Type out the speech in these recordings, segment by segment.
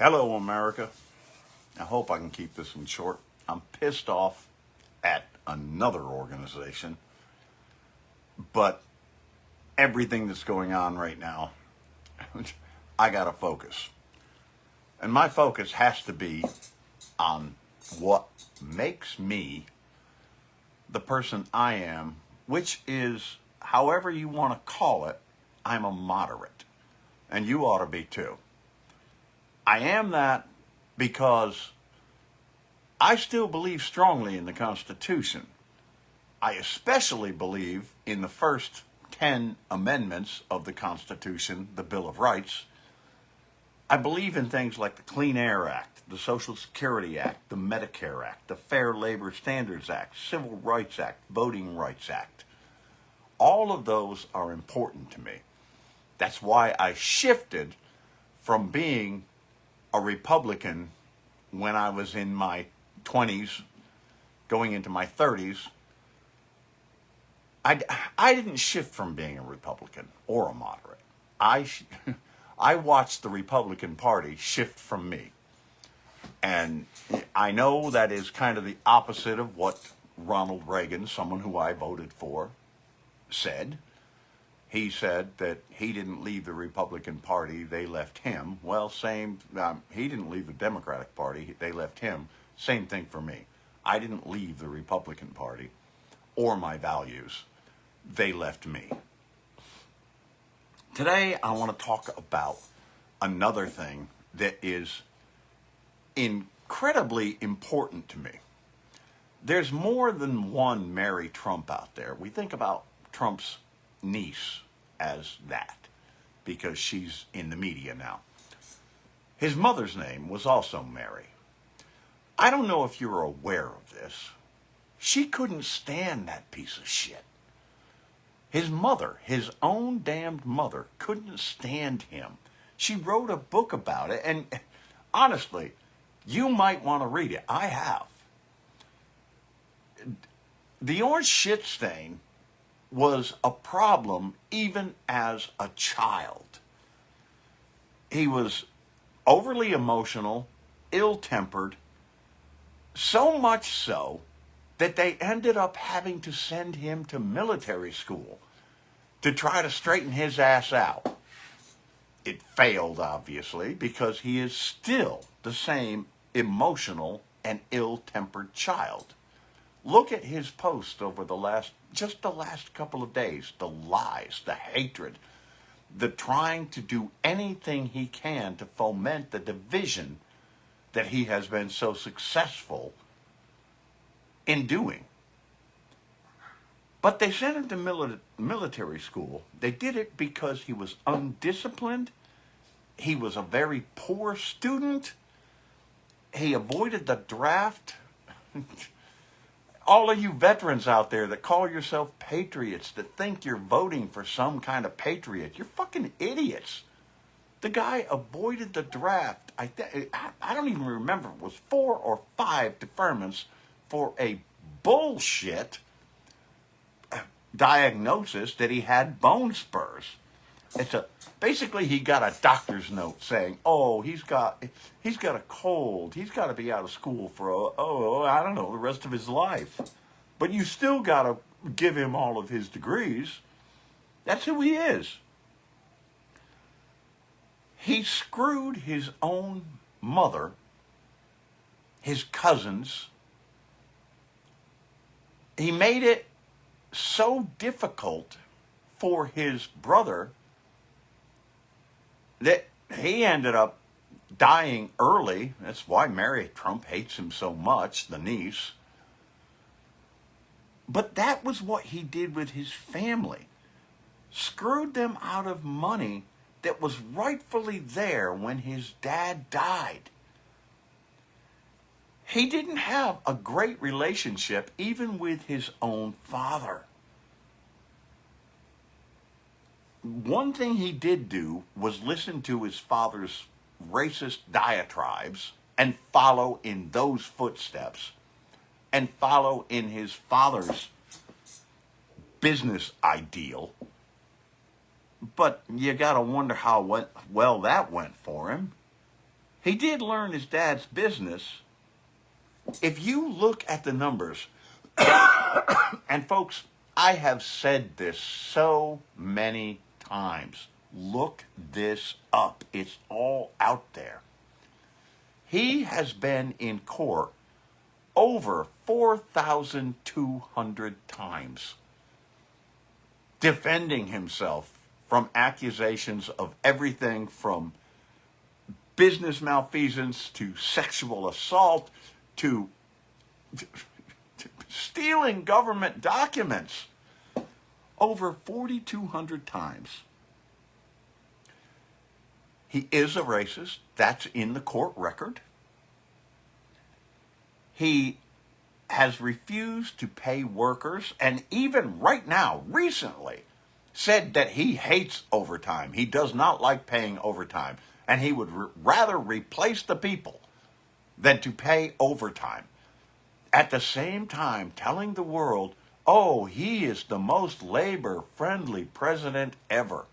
Hello, America. I hope I can keep this one short. I'm pissed off at another organization, but everything that's going on right now, I gotta focus. And my focus has to be on what makes me the person I am, which is, however you want to call it, I'm a moderate. And you ought to be too. I am that because I still believe strongly in the Constitution. I especially believe in the first 10 amendments of the Constitution, the Bill of Rights. I believe in things like the Clean Air Act, the Social Security Act, the Medicare Act, the Fair Labor Standards Act, Civil Rights Act, Voting Rights Act. All of those are important to me. That's why I shifted from being a Republican when I was in my 20s, going into my 30s. I didn't shift from being a Republican or a moderate. I watched the Republican Party shift from me. And I know that is kind of the opposite of what Ronald Reagan, someone who I voted for, said. He said that he didn't leave the Republican Party, they left him. Well, he didn't leave the Democratic Party, they left him. Same thing for me. I didn't leave the Republican Party or my values, they left me. Today, I want to talk about another thing that is incredibly important to me. There's more than one Mary Trump out there. We think about Trump's niece as that because she's in the media now. His mother's name was also Mary. I don't know if you're aware of this. She couldn't stand that piece of shit. His mother, his own damned mother, couldn't stand him. She wrote a book about it, and honestly, you might want to read it. I have. The orange shit stain was a problem even as a child. He was overly emotional, ill-tempered, so much so that they ended up having to send him to military school to try to straighten his ass out. It failed, obviously, because he is still the same emotional and ill-tempered child. Look at his post over the last couple of days. The lies, the hatred, the trying to do anything he can to foment the division that he has been so successful in doing. But they sent him to military school. They did it because he was undisciplined. He was a very poor student. He avoided the draft. All of you veterans out there that call yourself patriots, that think you're voting for some kind of patriot, you're fucking idiots. The guy avoided the draft. I don't even remember. It was 4 or 5 deferments for a bullshit diagnosis that he had bone spurs. Basically he got a doctor's note saying, oh, he's got a cold. He's got to be out of school for I don't know, the rest of his life. But you still got to give him all of his degrees. That's who he is. He screwed his own mother, his cousins. He made it so difficult for his brother that he ended up dying early. That's why Mary Trump hates him so much, the niece. But that was what he did with his family. Screwed them out of money that was rightfully there when his dad died. He didn't have a great relationship even with his own father. One thing he did do was listen to his father's racist diatribes and follow in those footsteps and follow in his father's business ideal. But you got to wonder how well that went for him. He did learn his dad's business. If you look at the numbers, and folks, I have said this so many times. Look this up. It's all out there. He has been in court over 4,200 times, defending himself from accusations of everything from business malfeasance to sexual assault to stealing government documents. Over 4,200 times. He is a racist. That's in the court record. He has refused to pay workers, and even right now, recently, said that he hates overtime. He does not like paying overtime, and he would rather replace the people than to pay overtime. At the same time, telling the world, oh, he is the most labor-friendly president ever.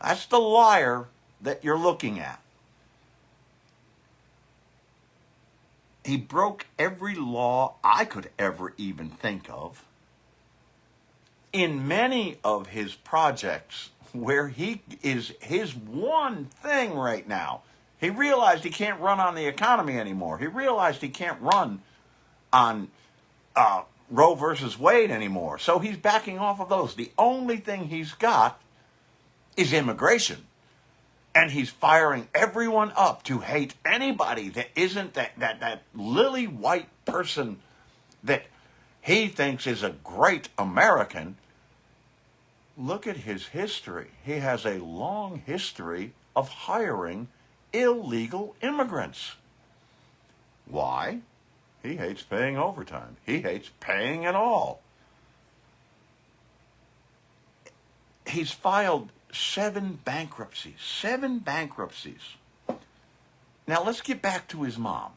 That's the liar that you're looking at. He broke every law I could ever even think of. In many of his projects, where he is his one thing right now, he realized he can't run on the economy anymore. He realized he can't run on Roe versus Wade anymore. So he's backing off of those. The only thing he's got is immigration. And he's firing everyone up to hate anybody that isn't that lily white person that he thinks is a great American. Look at his history. He has a long history of hiring illegal immigrants. Why? He hates paying overtime. He hates paying at all. He's filed 7 bankruptcies. 7 bankruptcies. Now let's get back to his mom.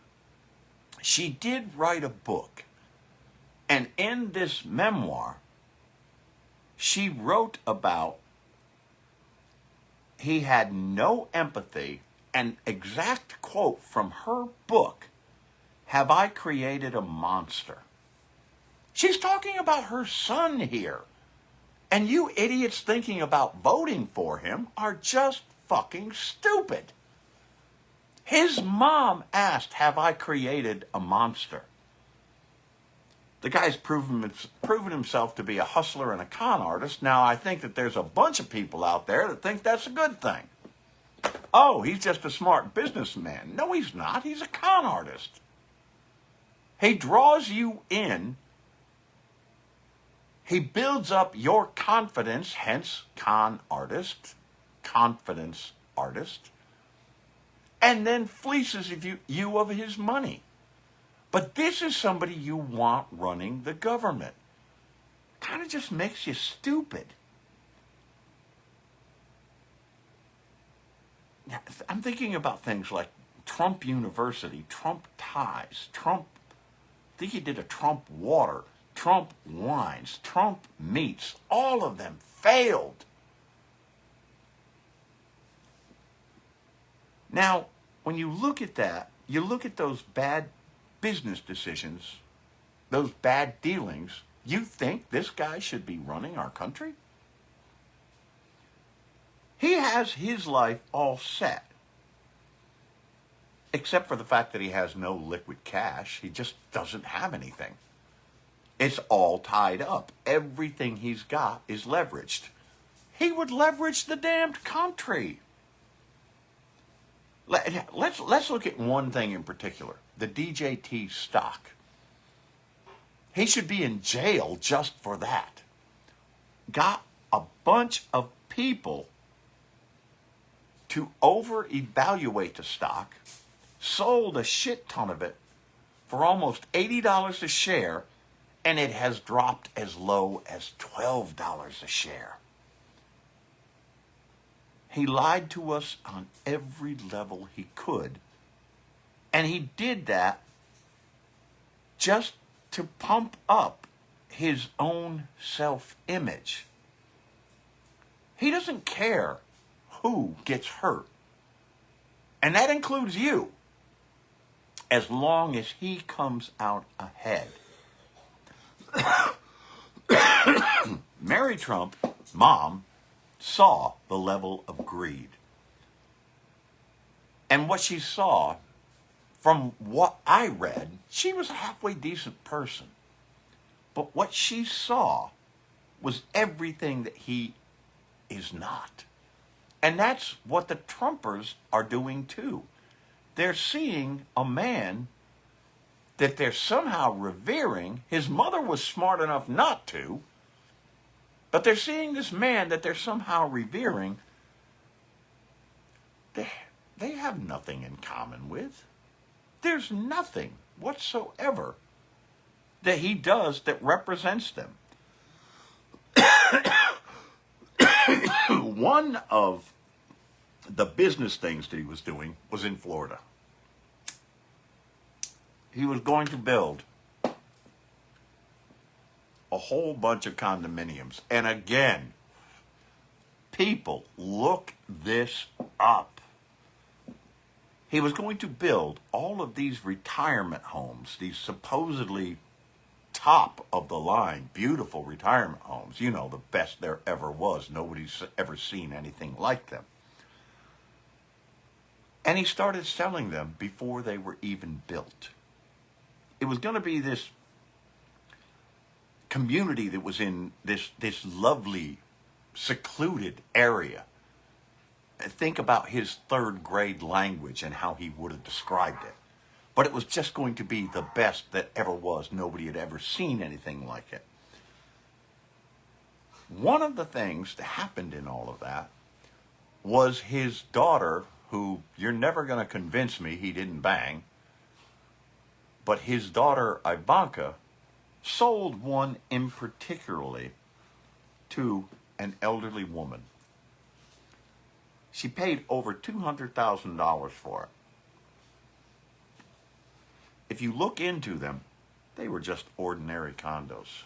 She did write a book. And in this memoir, she wrote about he had no empathy. An exact quote from her book, "Have I created a monster?" She's talking about her son here. And you idiots thinking about voting for him are just fucking stupid. His mom asked, have I created a monster? The guy's proven himself to be a hustler and a con artist. Now, I think that there's a bunch of people out there that think that's a good thing. Oh, he's just a smart businessman. No, he's not. He's a con artist. He draws you in. He builds up your confidence, hence con artist, confidence artist, and then fleeces you of his money. But this is somebody you want running the government. Kind of just makes you stupid. I'm thinking about things like Trump University, Trump ties, Trump, I think he did a Trump water, Trump wines, Trump meats. All of them failed. Now, when you look at that, you look at those bad business decisions, those bad dealings, you think this guy should be running our country? He has his life all set. Except for the fact that he has no liquid cash. He just doesn't have anything. It's all tied up. Everything he's got is leveraged. He would leverage the damned country. Let's look at one thing in particular. The DJT stock. He should be in jail just for that. Got a bunch of people to over-evaluate the stock, sold a shit ton of it for almost $80 a share, and it has dropped as low as $12 a share. He lied to us on every level he could, and he did that just to pump up his own self-image. He doesn't care who gets hurt. And that includes you, as long as he comes out ahead. Mary Trump, mom, saw the level of greed. And what she saw, from what I read, she was a halfway decent person. But what she saw was everything that he is not. And that's what the Trumpers are doing too. They're seeing a man that they're somehow revering. His mother was smart enough not to. But they're seeing this man that they're somehow revering. They have nothing in common with. There's nothing whatsoever that he does that represents them. One of the business things that he was doing was in Florida. He was going to build a whole bunch of condominiums. And again, people, look this up. He was going to build all of these retirement homes, these supposedly top of the line, beautiful retirement homes. You know, the best there ever was. Nobody's ever seen anything like them. And he started selling them before they were even built. It was going to be this community that was in this lovely, secluded area. Think about his third grade language and how he would have described it. But it was just going to be the best that ever was. Nobody had ever seen anything like it. One of the things that happened in all of that was his daughter, who you're never going to convince me he didn't bang, but his daughter Ivanka sold one in particularly to an elderly woman. She paid over $200,000 for it. If you look into them, they were just ordinary condos.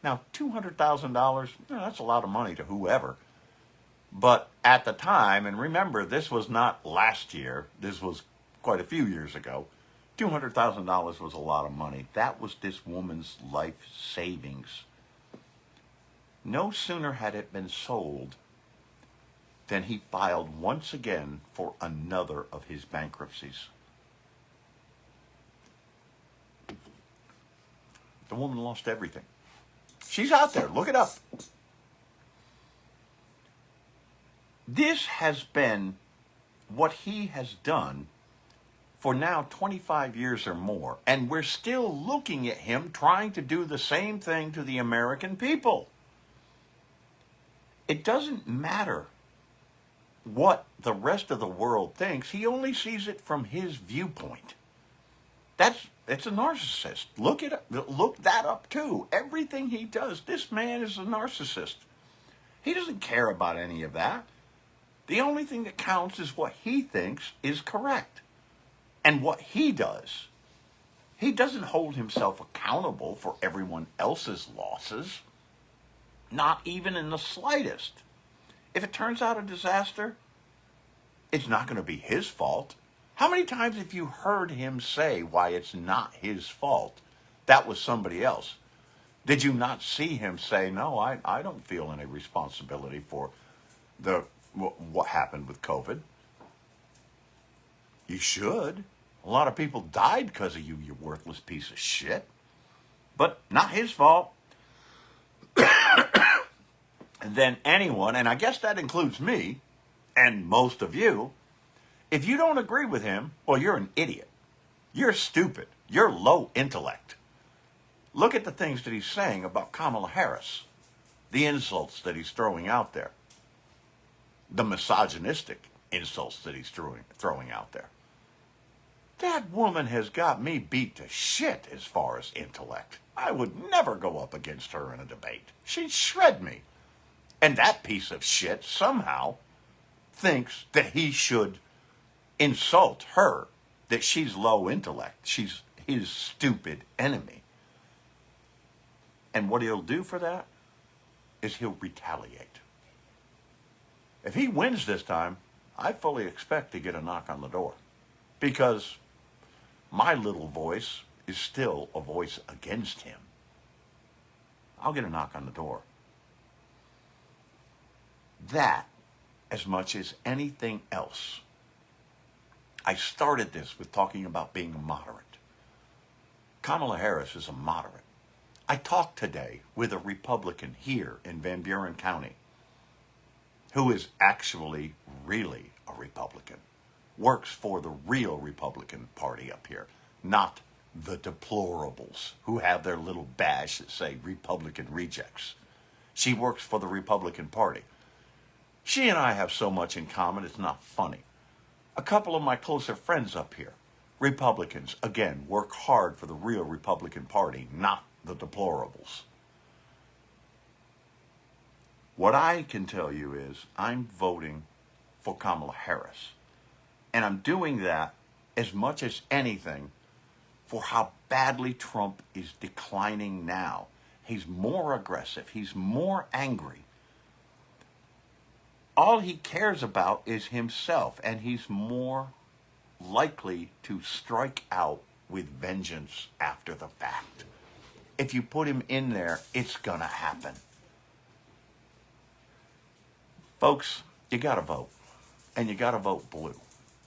Now, $200,000, that's a lot of money to whoever. But at the time, and remember, this was not last year, this was quite a few years ago, $200,000 was a lot of money. That was this woman's life savings. No sooner had it been sold than he filed once again for another of his bankruptcies. The woman lost everything. She's out there. Look it up. This has been what he has done for now 25 years or more. And we're still looking at him trying to do the same thing to the American people. It doesn't matter what the rest of the world thinks. He only sees it from his viewpoint. It's a narcissist. Look that up too. Everything he does, this man is a narcissist. He doesn't care about any of that. The only thing that counts is what he thinks is correct. And what he does. He doesn't hold himself accountable for everyone else's losses. Not even in the slightest. If it turns out a disaster, it's not going to be his fault. How many times have you heard him say why it's not his fault? That was somebody else. Did you not see him say, no, I don't feel any responsibility for what happened with COVID? You should. A lot of people died because of you, you worthless piece of shit. But not his fault. And then anyone, and I guess that includes me, and most of you, if you don't agree with him, well, you're an idiot. You're stupid. You're low intellect. Look at the things that he's saying about Kamala Harris. The insults that he's throwing out there. The misogynistic insults that he's throwing out there. That woman has got me beat to shit as far as intellect. I would never go up against her in a debate. She'd shred me. And that piece of shit somehow thinks that he should insult her, that she's low intellect. She's his stupid enemy. And what he'll do for that is he'll retaliate. If he wins this time, I fully expect to get a knock on the door, because my little voice is still a voice against him. I'll get a knock on the door. That, as much as anything else, I started this with talking about being a moderate. Kamala Harris is a moderate. I talked today with a Republican here in Van Buren County who is actually really a Republican, works for the real Republican Party up here, not the deplorables who have their little badge that say Republican rejects. She works for the Republican Party. She and I have so much in common, it's not funny. A couple of my closer friends up here, Republicans, again, work hard for the real Republican Party, not the deplorables. What I can tell you is I'm voting for Kamala Harris. And I'm doing that as much as anything for how badly Trump is declining now. He's more aggressive. He's more angry. All he cares about is himself, and he's more likely to strike out with vengeance after the fact. If you put him in there, it's going to happen. Folks, you got to vote, and you got to vote blue.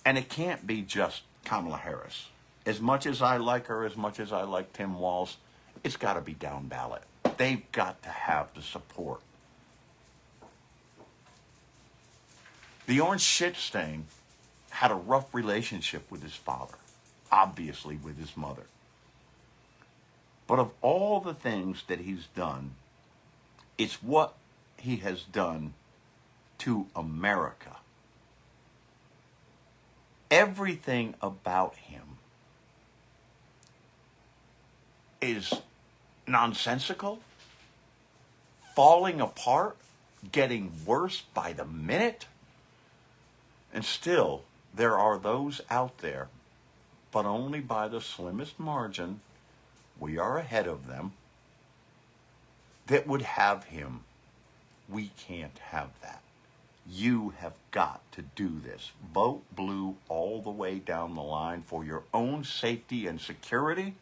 And it can't be just Kamala Harris. As much as I like her, as much as I like Tim Walz, it's got to be down ballot. They've got to have the support. The orange shit stain had a rough relationship with his father, obviously with his mother. But of all the things that he's done, it's what he has done to America. Everything about him is nonsensical, falling apart, getting worse by the minute. And still, there are those out there, but only by the slimmest margin, we are ahead of them, that would have him. We can't have that. You have got to do this. Vote blue all the way down the line for your own safety and security,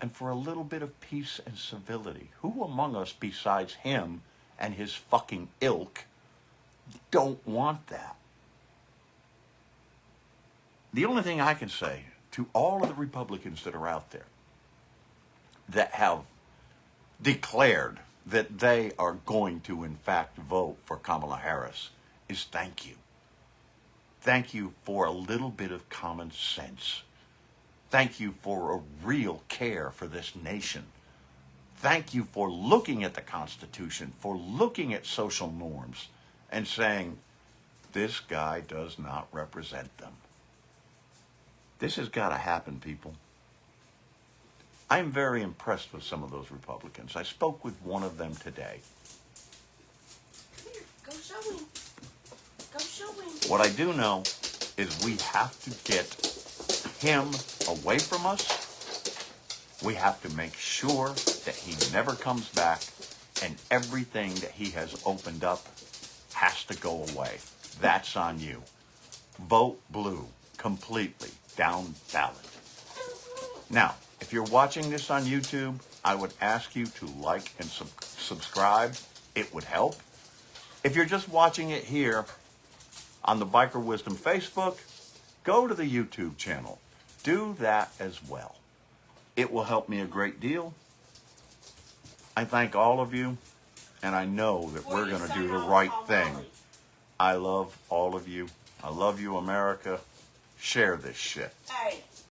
and for a little bit of peace and civility. Who among us besides him and his fucking ilk don't want that? The only thing I can say to all of the Republicans that are out there that have declared that they are going to, in fact, vote for Kamala Harris is thank you. Thank you for a little bit of common sense. Thank you for a real care for this nation. Thank you for looking at the Constitution, for looking at social norms and saying, this guy does not represent them. This has got to happen, people. I'm very impressed with some of those Republicans. I spoke with one of them today. Come here, go show him. Go show him. What I do know is we have to get him away from us. We have to make sure that he never comes back, and everything that he has opened up has to go away. That's on you. Vote blue completely down ballot. Now, if you're watching this on YouTube, I would ask you to like and subscribe. It would help. If you're just watching it here on the Biker Wisdom Facebook, go to the YouTube channel. Do that as well. It will help me a great deal. I thank all of you, and I know that we're going to do the right thing. I love all of you. I love you, America. Share this shit. Hey.